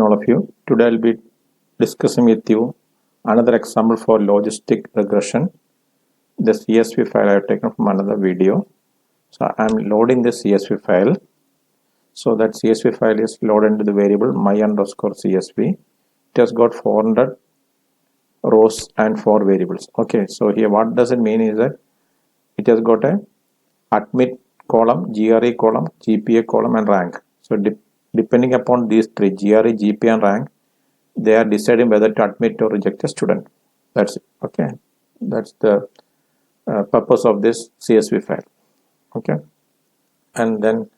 All of you. Today I'll be discussing with you another example for logistic regression. The CSV file I have taken from another video. So I'm loading the CSV file. So that CSV file is loaded into the variable my_CSV. It has got 400 rows and 4 variables. Okay, so here what does it mean is that it has got a admit column, GRE column, GPA column and rank. So depending upon these three, GRE, GPA and rank, they are deciding whether to admit or reject a student. That's it. Okay, that's the purpose of this CSV file. Okay, and then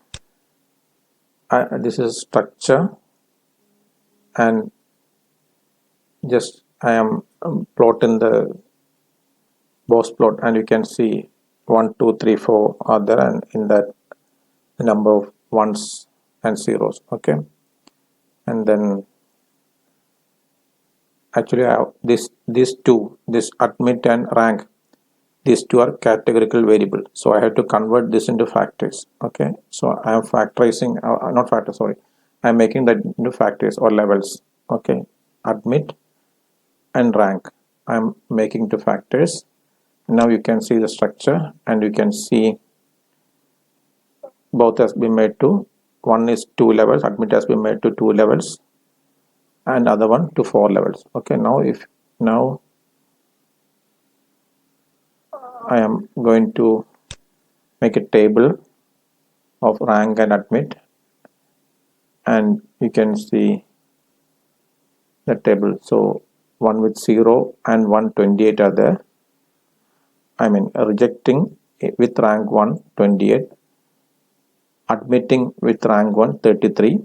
this is structure, and just I am plotting the box plot, and you can see 1, 2, 3, 4 are there, and in that the number of ones and zeros. Okay, and then actually I have these two, this admit and rank, these two are categorical variable, so I have to convert this into factors. Okay, so I am factorizing, not factor, sorry, I am making that into factors or levels. Okay, admit and rank I am making to factors. Now you can see the structure, and you can see both has been made to, one is 2 levels, admit has been made to 2 levels, and other one to 4 levels. Okay, now I am going to make a table of rank and admit, and you can see the table. So one with 0 and 128 are there. I mean rejecting with rank 1 28, admitting with rank 1 33.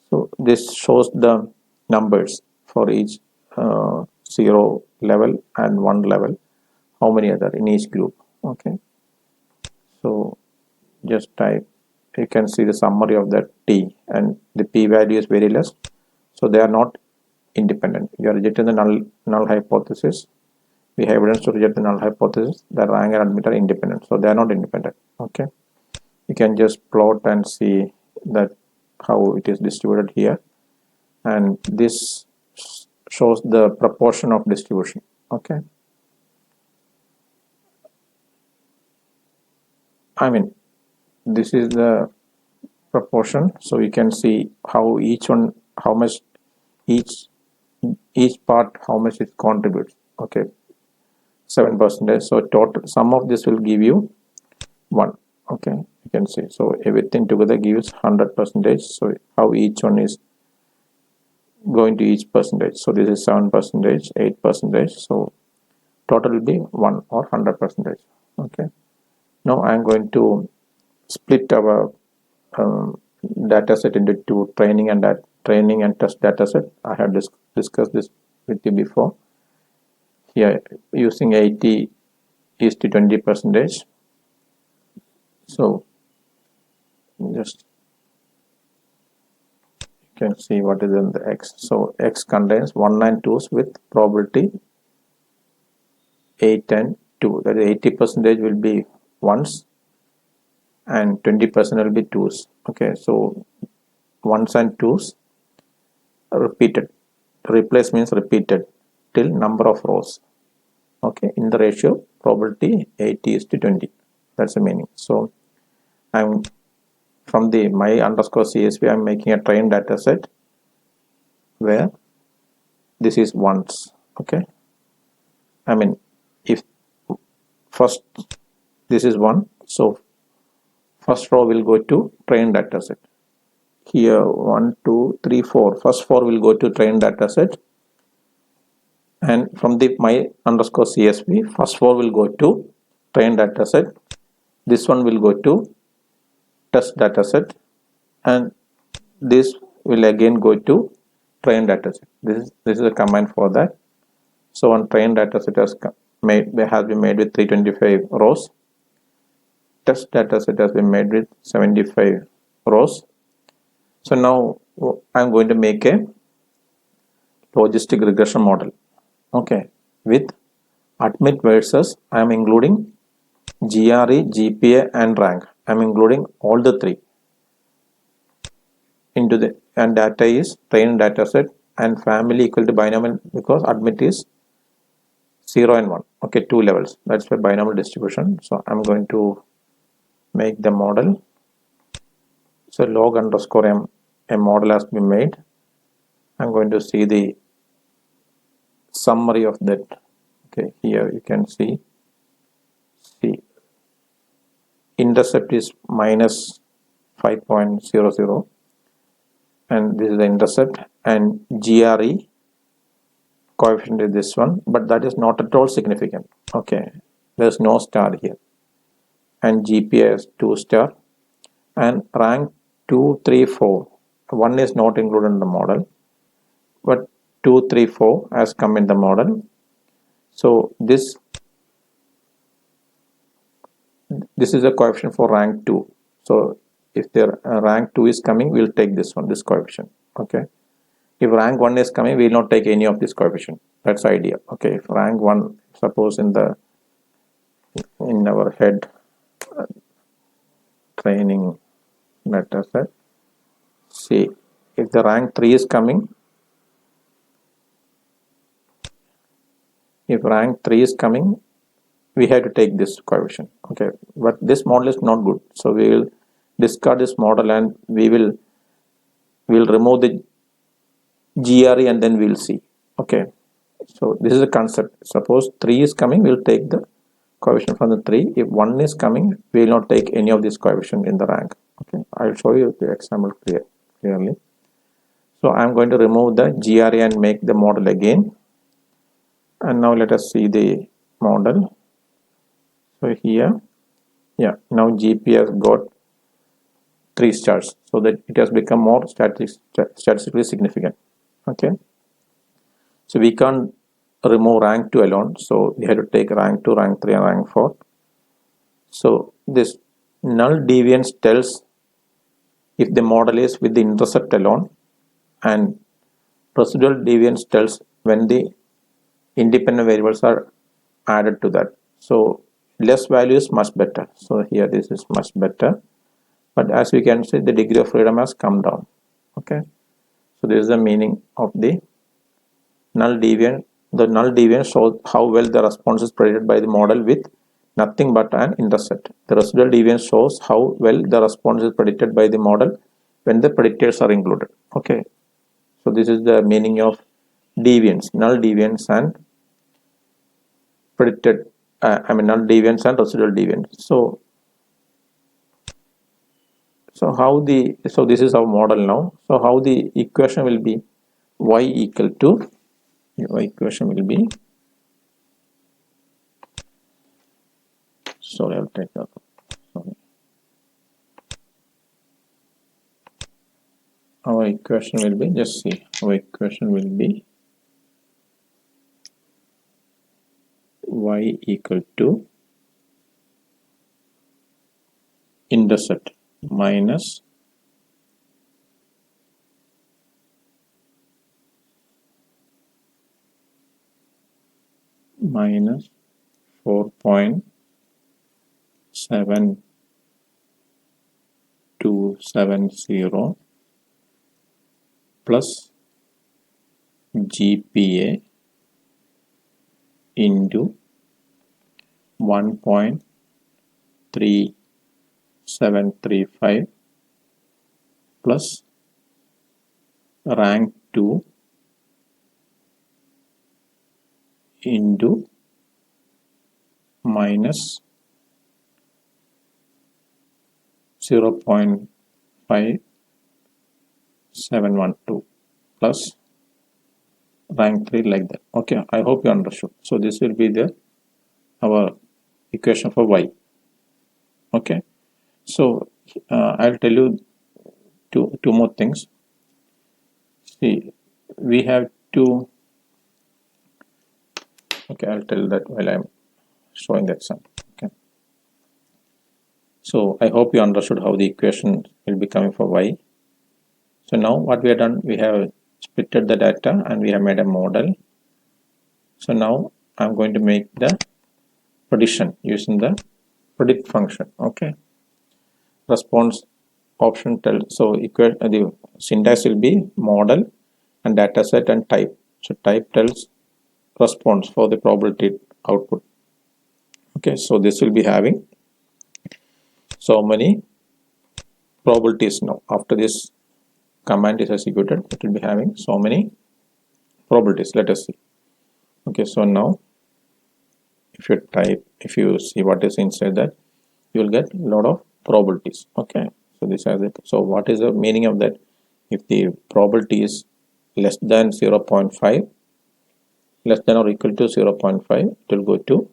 So this shows the numbers for each 0 level and 1 level, how many are there in each group. Okay, so just type, you can see the summary of that T, and the P value is very less, so they are not independent. You are rejecting the null hypothesis. We have evidence to reject the null hypothesis. The rank and admit are independent, so they are not independent. Okay, you can just plot and see that how it is distributed here, and this shows the proportion of distribution. Okay, I mean this is the proportion, so you can see how each one, how much each part, how much it contributes. Okay, 7%. So total sum of this will give you 1. Okay, you can see, so everything together gives 100%. So how each one is going to each percentage. So this is 7%, 8%. So total will be 1 or 100%. Okay, now I am going to split our data set into two, training and test data set. I have discussed this with you before. Here using 80:20%. So just you can see what is in the X. So X contains 1 and 2s with probability 8 and 2. That is 80% will be 1s and 20% will be 2s. Okay, so 1s and 2s repeated. Replace means repeated till number of rows. Okay, in the ratio probability 80:20. That's the meaning. So I'm from the my_CSV, I'm making a train data set where this is ones. Okay, I mean if first this is 1, so first row will go to train data set. Here 1, 2, 3, 4, first 4 will go to train data set, and from the my_CSV, first 4 will go to train data set, this one will go to test data set, and this will again go to train data set. This is a command for that. So one train data set has been made with 325 rows. Test data set has been made with 75 rows. So now I'm going to make a logistic regression model. Okay, with admit versus I am including GRE, GPA and rank. I am including all the three. into the, and data is trained data set, and family equal to binomial because admit is 0 and 1. Okay, two levels. That's why binomial distribution. So I'm going to make the model. So log underscore m, a model has been made. I'm going to see the summary of that. Okay, here you can see intercept is minus 5.00, and this is the intercept, and GRE coefficient is this one, but that is not at all significant. Okay, there's no star here, and GPA is 2 star, and rank 2, 3, 4. 1 is not included in the model, but 2, 3, 4 has come in the model. So this is a coefficient for rank 2. So if the rank 2 is coming, we'll take this one, this coefficient. Okay. If rank 1 is coming, we will not take any of this coefficient. That's the idea. Okay. If rank 1, suppose in our head training data set, see if the rank 3 is coming, we have to take this coefficient. Okay, but this model is not good, so we will discard this model, and we'll remove the GRE, and then we'll see. Okay, so this is a concept. Suppose 3 is coming, we'll take the coefficient from the 3. If 1 is coming, we will not take any of this coefficient in the rank. Okay, I'll show you the example clearly. So I'm going to remove the GRE and make the model again. And now let us see the model. So here, yeah, now GP has got 3 stars, so that it has become more statistically significant. Okay, so we can't remove rank 2 alone, so we have to take rank 2, rank 3, and rank 4. So this null deviance tells if the model is with the intercept alone, and residual deviance tells when the independent variables are added to that. So less value is much better. So here this is much better, but as we can see, the degree of freedom has come down. Okay, so this is the meaning of the null deviance. The null deviance shows how well the response is predicted by the model with nothing but an intercept. The residual deviance shows how well the response is predicted by the model when the predictors are included. Okay, so this is the meaning of deviance, null deviance and predicted, null deviance and residual deviance. So this is our model now. So how the equation will be, y equal to, equation will be, sorry, I'll take that. Sorry. Our equation will be, just see, our equation will be y equal to intercept minus minus 4.7270 plus GPA into 1.3735 plus rank 2 into minus 0.5712 plus rank 3, like that. Okay, I hope you understood. So this will be our equation for y. Okay, so I'll tell you two more things. See, we have to, okay, I'll tell that while I'm showing the example. Okay, so I hope you understood how the equation will be coming for y. So now what we have done, we have splitted the data and we have made a model. So now I'm going to make the prediction using the predict function. Okay, response option tells, so the syntax will be model and dataset and type. So type tells response for the probability output. Okay, so this will be having so many probabilities. Now after this command is executed, it will be having so many probabilities. Let us see. Okay, so now if you see what is inside that, you will get a lot of probabilities. Okay, so this has it. So what is the meaning of that? If the probability is less than 0.5, less than or equal to 0.5, it will go to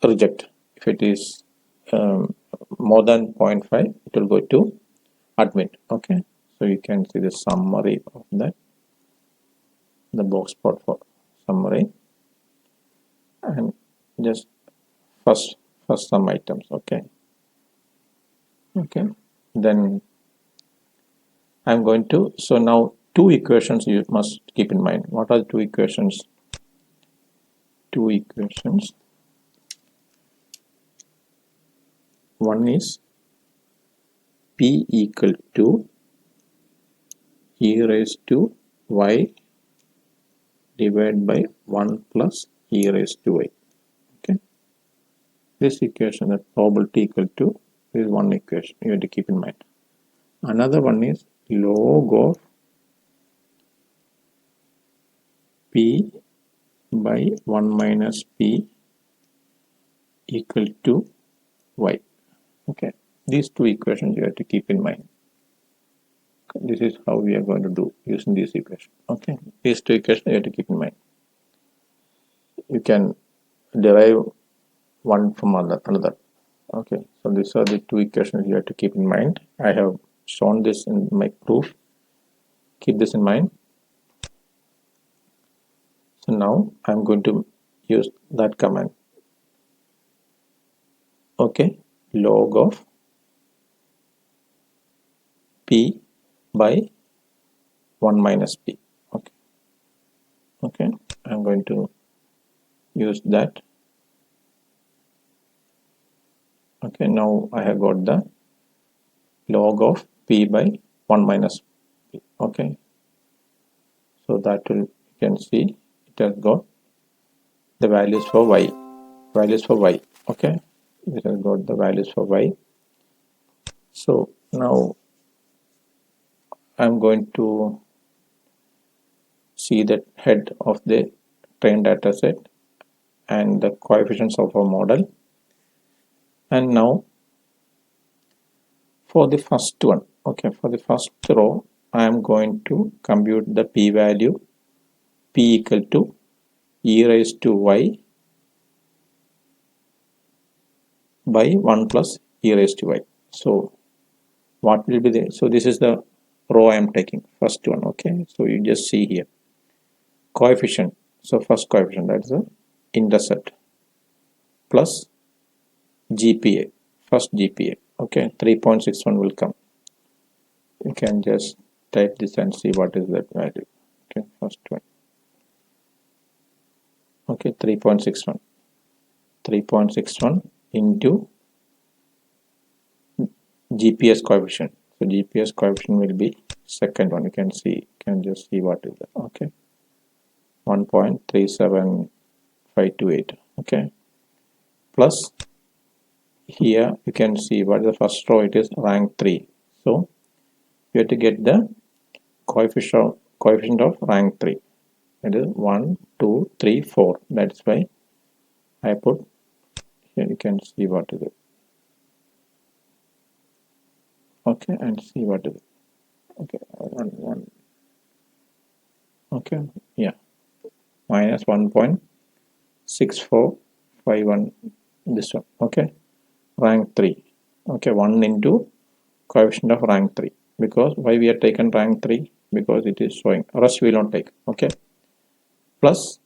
reject. If it is more than 0.5, it will go to admit. Okay, so you can see the summary of that, the box plot for summary, and just first some items. Okay, then I'm going to, so now two equations you must keep in mind. What are the two equations? Two equations. One is P equal to e raised to y divided by 1 plus e raised to y. Okay, this equation, that probability equal to, is one equation you have to keep in mind. Another one is log of p by 1 minus p equal to y. Okay, these two equations you have to keep in mind. This is how we are going to do using this equation. Okay, these two equations you have to keep in mind. You can derive one from another. Okay, so these are the two equations you have to keep in mind. I have shown this in my proof. Keep this in mind. So now I'm going to use that command. Okay, log of p by 1 minus p. Okay, I'm going to use that. Okay, now I have got the log of p by 1 minus p. Okay, so that will, you can see it has got the values for y. Okay, it has got the values for y. So now I'm going to see the head of the trained data set and the coefficients of our model. And now for the first one, okay, for the first row, I am going to compute the p-value, p equal to e raised to y by 1 plus e raised to y. So what will be the, so this is the row I am taking, first one. Okay, so you just see here coefficient. So first coefficient, that is the intercept, plus GPA, first GPA. Okay, 3.61 will come. You can just type this and see what is that value. Okay, first one. Okay, 3.61 into GPS coefficient. So GPS coefficient will be second one. You can see, you can just see what is that. Okay, 1.37528. Okay, plus here you can see what is the first row. It is rank 3. So you have to get the coefficient of rank 3. It is 1, 2, 3, 4. That's why I put here. You can see what is it. Okay, and see what is it. Okay, 1. Okay, yeah, minus 1.6451. This one. Okay, rank 3. Okay, 1 into coefficient of rank 3. Because why we have taken rank 3? Because it is showing. Rest we will not take. Okay, plus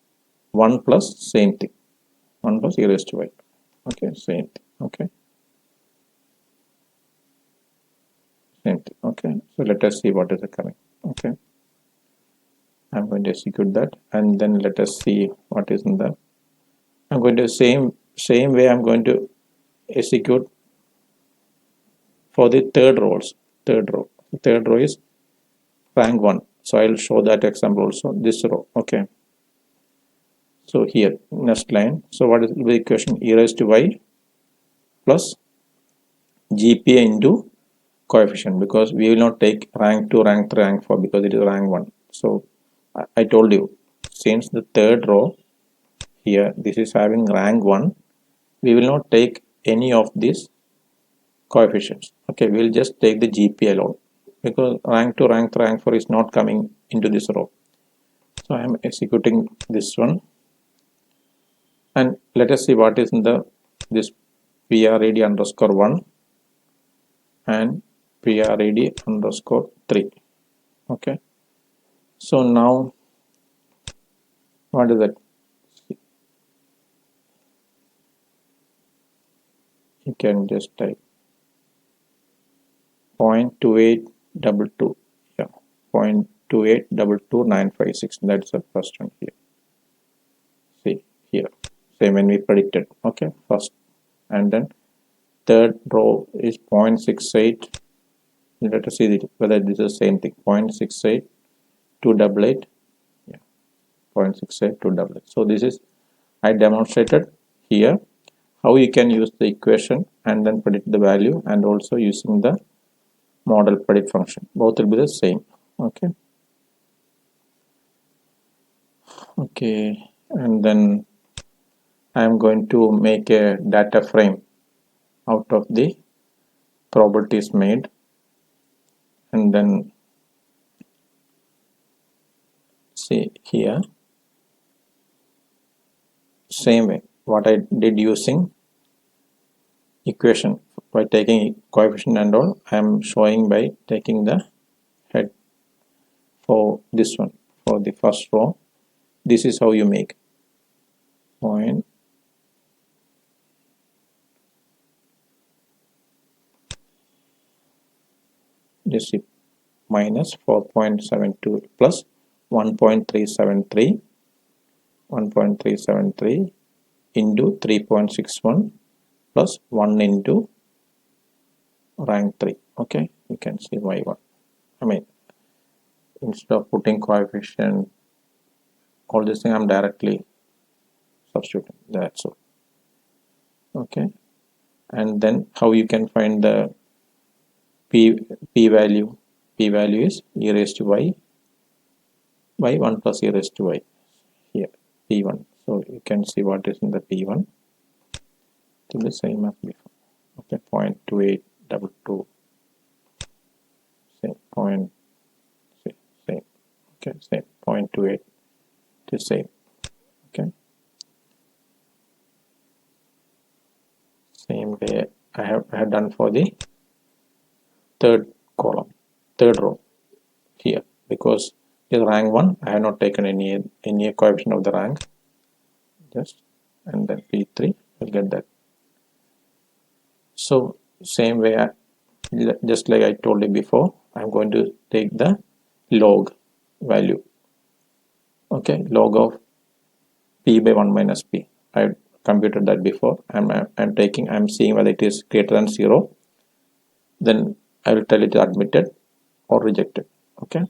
1 plus same thing. 1 plus e raised to y. Okay, same thing. Okay, same thing. Okay, so let us see what is coming. Okay, I'm going to execute that, and then let us see what is in the. I'm going to same way I'm going to execute for the third row also. Third row is rank 1. So I'll show that example also, this row. Okay. So here, next line. So what is the equation? E raised to y plus GPA into coefficient, because we will not take rank 2, rank 3, rank 4 because it is rank 1. So I told you, since the third row here, this is having rank 1, we will not take any of these coefficients. Okay, we will just take the GPA alone, because rank 2, rank 3, rank 4 is not coming into this row. So I am executing this one, and let us see what is in the this PRED underscore 1 and PRED underscore 3. Okay, so now what is that? You can just type 0.2822, yeah, 0.2822956. That's the first one here. See here, same when we predicted. Okay, first, and then third row is 0.68. Let us see whether this is the same thing. 0.68 288, yeah, 0.68 288. So this is, I demonstrated here how you can use the equation and then predict the value, and also using the model predict function. Both will be the same. Okay. Okay, and then I am going to make a data frame out of the probabilities made, and then see here, same way what I did using equation by taking coefficient and all, I am showing by taking the head for this one, for the first row. This is how you make point this is minus 4.72 plus 1.373 into 3.61 plus 1 into rank 3. Okay, you can see y1. I mean, instead of putting coefficient, all this thing I'm directly substituting. That's all. Okay, and then how you can find the p value? P value is e raised to y 1 plus e raised to y. Here p1. So you can see what is in the p1. It will be same as before. Okay, 0.2822. Same point. Same. Okay, same 0.28 to same. Okay, same way I have done for the third column, third row here, because is rank 1. I have not taken any coefficient of the rank, just, and then p3 will get that. So same way, just like I told you before, I'm going to take the log value. Okay, log of p by 1 minus p. I computed that before. I'm seeing whether it is greater than 0. Then I will tell it admitted or rejected. Okay,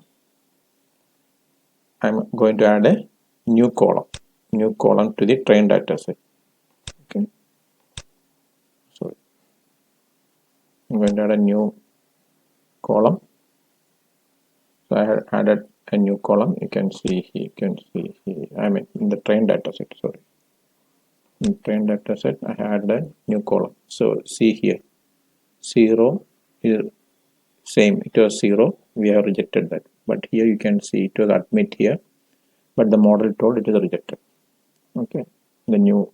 I'm going to add a new column to the train data set. Okay, so I'm going to add a new column. So I have added a new column. You can see here, I mean in the train data set, sorry. In train data set, I added a new column. So see here, 0 is same, it was 0, we have rejected that. But here you can see it was admit here, but the model told it is rejected. Okay, the new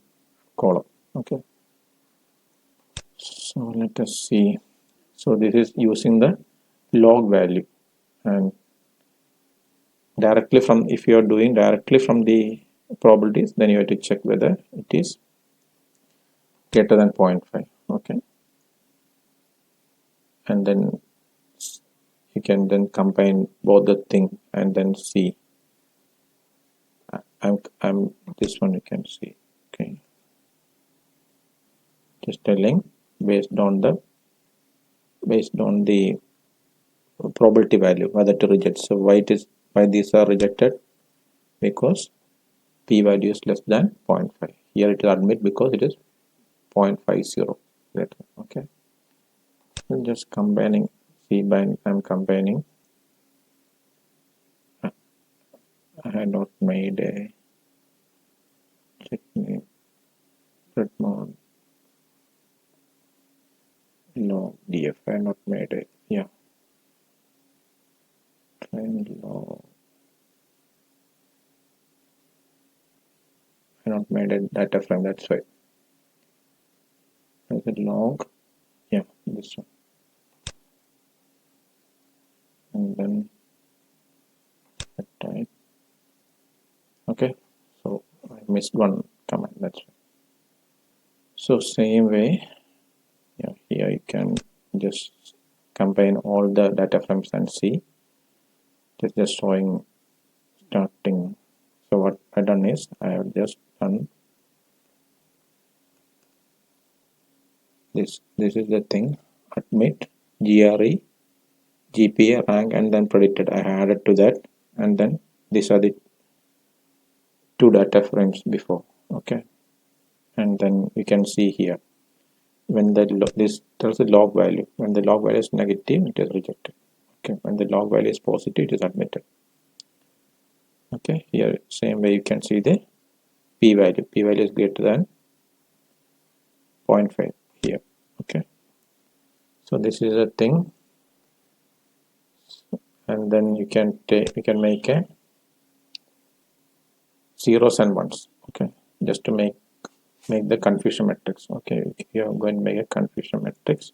column. Okay, so let us see. So this is using the log value, and directly from, if you are doing directly from the probabilities, then you have to check whether it is greater than 0.5. Okay, and then you can then combine both the thing and then see. I'm this one, you can see. Okay, just telling based on the based on the probability value whether to reject. So why these are rejected? Because p value is less than 0.5. Here it is admit because it is 0.50. Okay, I'm just combining C bind. I'm combining. I had not made a technique mode log df. I had not made a trend log. I not made a data frame. That's why. Is it log? Yeah, this one. And then type. Okay, so I missed one command. That's why. So same way, here you can just combine all the data frames and see. Just showing starting. So what I done is I have just done this. This is the thing. Admit, GRE, GPA, rank, and then predicted. I added to that, and then these are the two data frames before. Okay, and then you can see here when there's a log value. When the log value is negative, it is rejected. Okay, when the log value is positive, it is admitted. Okay, here same way you can see the p value. P value is greater than 0.5 here. Okay, so this is a thing, and then you can make a zeros and ones. Okay, just to make the confusion matrix. Okay, you are going to make a confusion matrix,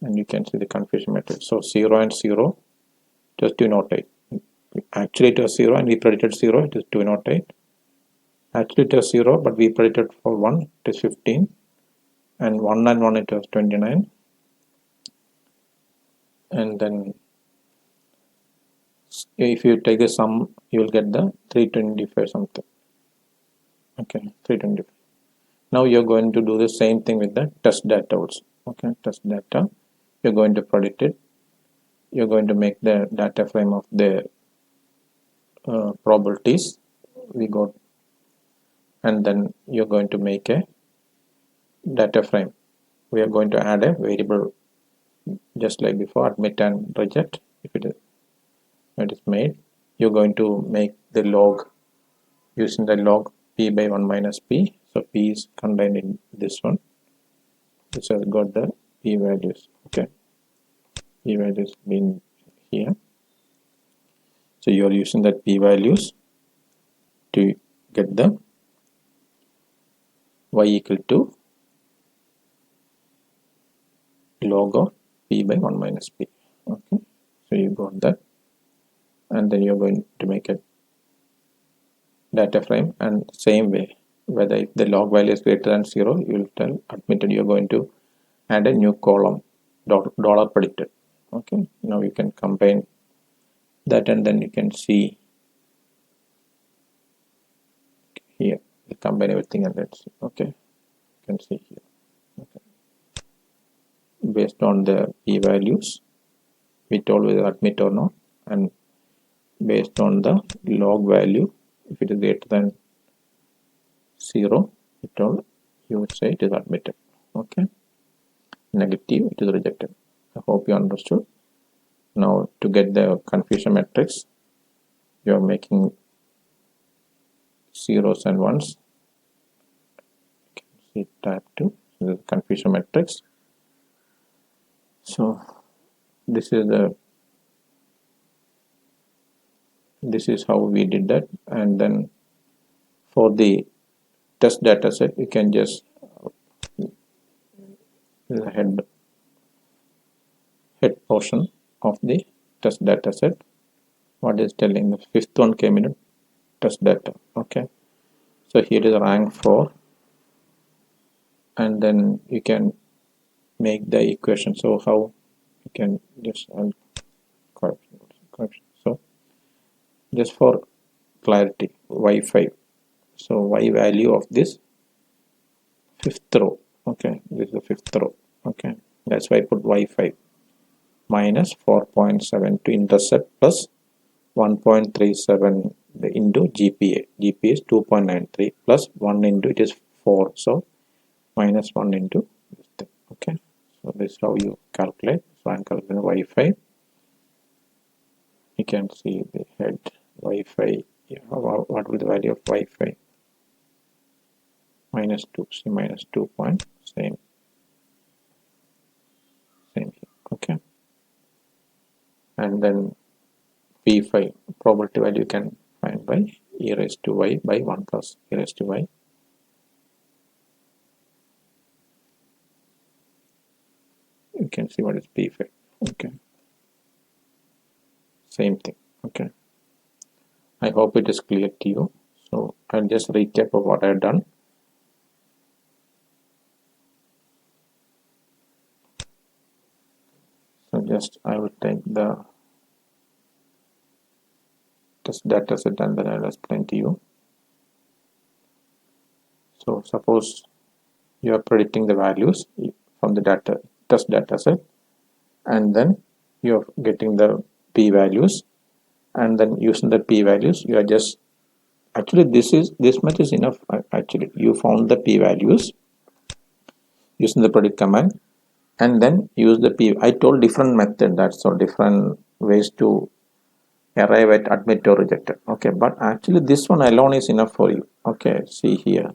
and you can see the confusion matrix. So 0 and 0 just 208. Actually it was 0 and we predicted 0, it is 208. Actually it was 0 but we predicted for 1, it is 15, and 1 and 1 it was 29, and then if you take a sum you will get the 325 something. Okay, 325. Now you're going to do the same thing with the test data also. Okay, test data, you're going to predict it, you're going to make the data frame of the probabilities we got, and then you're going to make a data frame. We are going to add a variable just like before, admit and reject. If it is made, you're going to make the log using the log p by 1 minus p. So p is contained in this one, which has got the p values. Okay, p values been here. So you are using that p values to get the y equal to log of p by 1 minus p. Okay, so you got that, and then you're going to make a data frame, and same way whether if the log value is greater than 0 you will tell admitted. You're going to add a new column dollar predicted. Okay, now you can combine that, and then you can see here you combine everything, and let's see. Okay, you can see here. Okay, based on the p values we told whether admit or not, and based on the log value if it is greater than 0 we told you would say it is admitted. Okay, negative it is rejected. I hope you understood. Now to get the confusion matrix you are making zeros and ones. You can see tab 2, the confusion matrix. So this is how we did that, and then for the test data set you can just the head portion of the test data set. What is telling the fifth one came in test data. Okay, so here is rank 4, and then you can make the equation. So how you can just correction. So just for clarity, y5, so y value of this fifth row. Okay, this is the fifth row. Okay, That's why I put y5 minus 4.7 to intercept plus 1.37 into GPA. GPA is 2.93 plus 1 into it is 4. So minus 1 into this thing. Okay. So this is how you calculate. So I'm calculating y5. You can see the head y5. Yeah, what will be the value of y5? Minus 2. See, minus 2 point. Same here. Okay. And then p5 probability value you can find by e raised to y by 1 plus e raised to y. You can see what is p5. Okay. Same thing. Okay. I hope it is clear to you. So I'll just recap of what I've done. So just I will take the test data set and then I'll explain to you. So suppose you are predicting the values from the test data set, and then you are getting the p values, and then using the p values you are just actually this much is enough. Actually you found the p values using the predict command, and then use the p. I told different method, that's all, different ways to arrive at admit or rejected. Okay, but actually this one alone is enough for you. Okay, see here,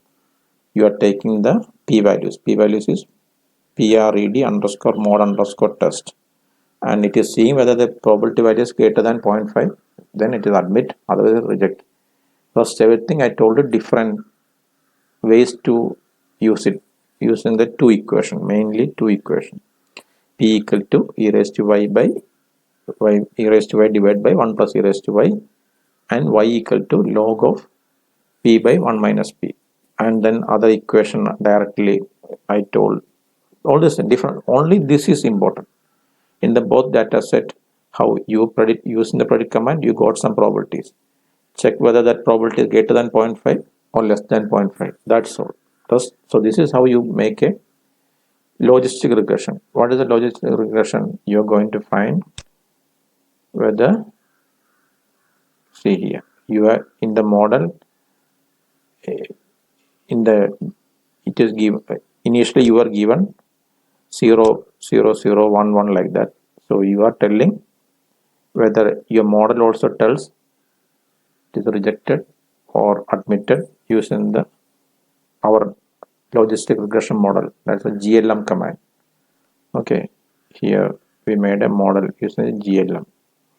you are taking the p values. P values is pred underscore mod underscore test, and it is seeing whether the probability value is greater than 0.5, then it is admit, otherwise reject. First everything I told you different ways to use it, using the two equation, mainly two equation. P equal to e raised to y by e raised to y divided by 1 plus e raised to y, and y equal to log of p by 1 minus p. And then other equation directly I told. All this different, only this is important. In the both data set, how you predict using the predict command, you got some probabilities. Check whether that probability is greater than 0.5 or less than 0.5. That's all. So this is how you make a logistic regression. What is a logistic regression? You're going to find whether, see here, you are in the model, in the it is given initially you are given 0 0 0 1 1 like that. So you are telling whether your model also tells it is rejected or admitted using the our logistic regression model. That's a GLM command. Okay, here we made a model using GLM.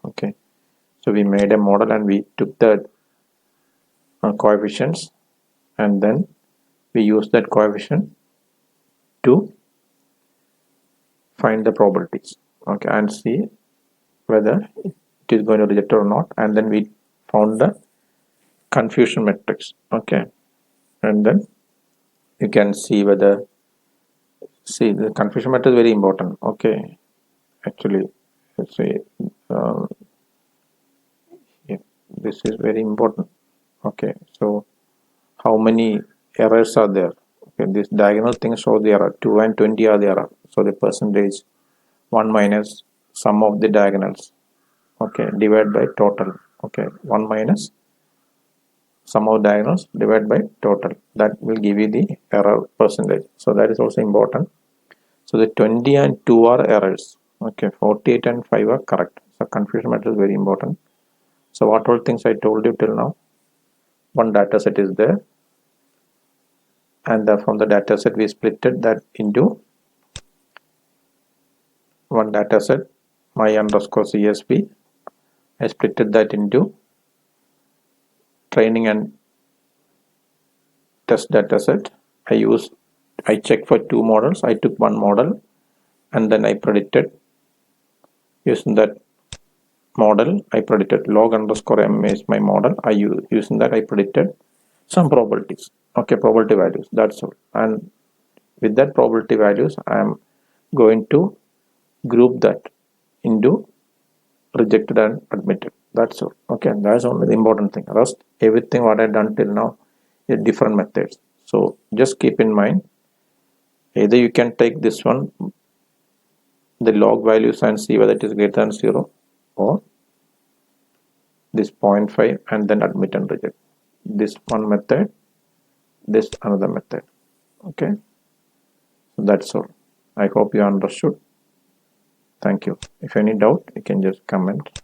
Okay, so we made a model and we took the coefficients, and then we use that coefficient to find the probabilities. Okay, and see whether it is going to reject or not, and then we found the confusion matrix. Okay, and then you can see whether, see the confusion matrix is very important. Okay, actually let's say yeah, this is very important. Okay, so how many errors are there? Okay, this diagonal thing show the error 2 and 20 are the error, so the percentage 1 minus sum of the diagonals, okay, divided by total. Okay, 1 minus sum of diagonals divided by total, that will give you the error percentage. So that is also important. So the 20 and 2 are errors. Okay, 48 and 5 are correct. So confusion matrix is very important. So what all things I told you till now? One data set is there, and from the data set we splitted that into one data set, my underscore CSV. I splitted that into training and test data set. I checked for two models. I took one model and then I predicted using that model. I predicted log underscore m is my model. Using that I predicted some probabilities. Okay, probability values. That's all. And with that probability values, I am going to group that into rejected and admitted. That's all. Okay, that's only the important thing. Rest everything what I done till now is different methods. So just keep in mind, either you can take this one the log values and see whether it is greater than 0, or this 0.5 and then admit and reject. This one method, this another method. Okay, so that's all. I hope you understood. Thank you. If any doubt, you can just comment.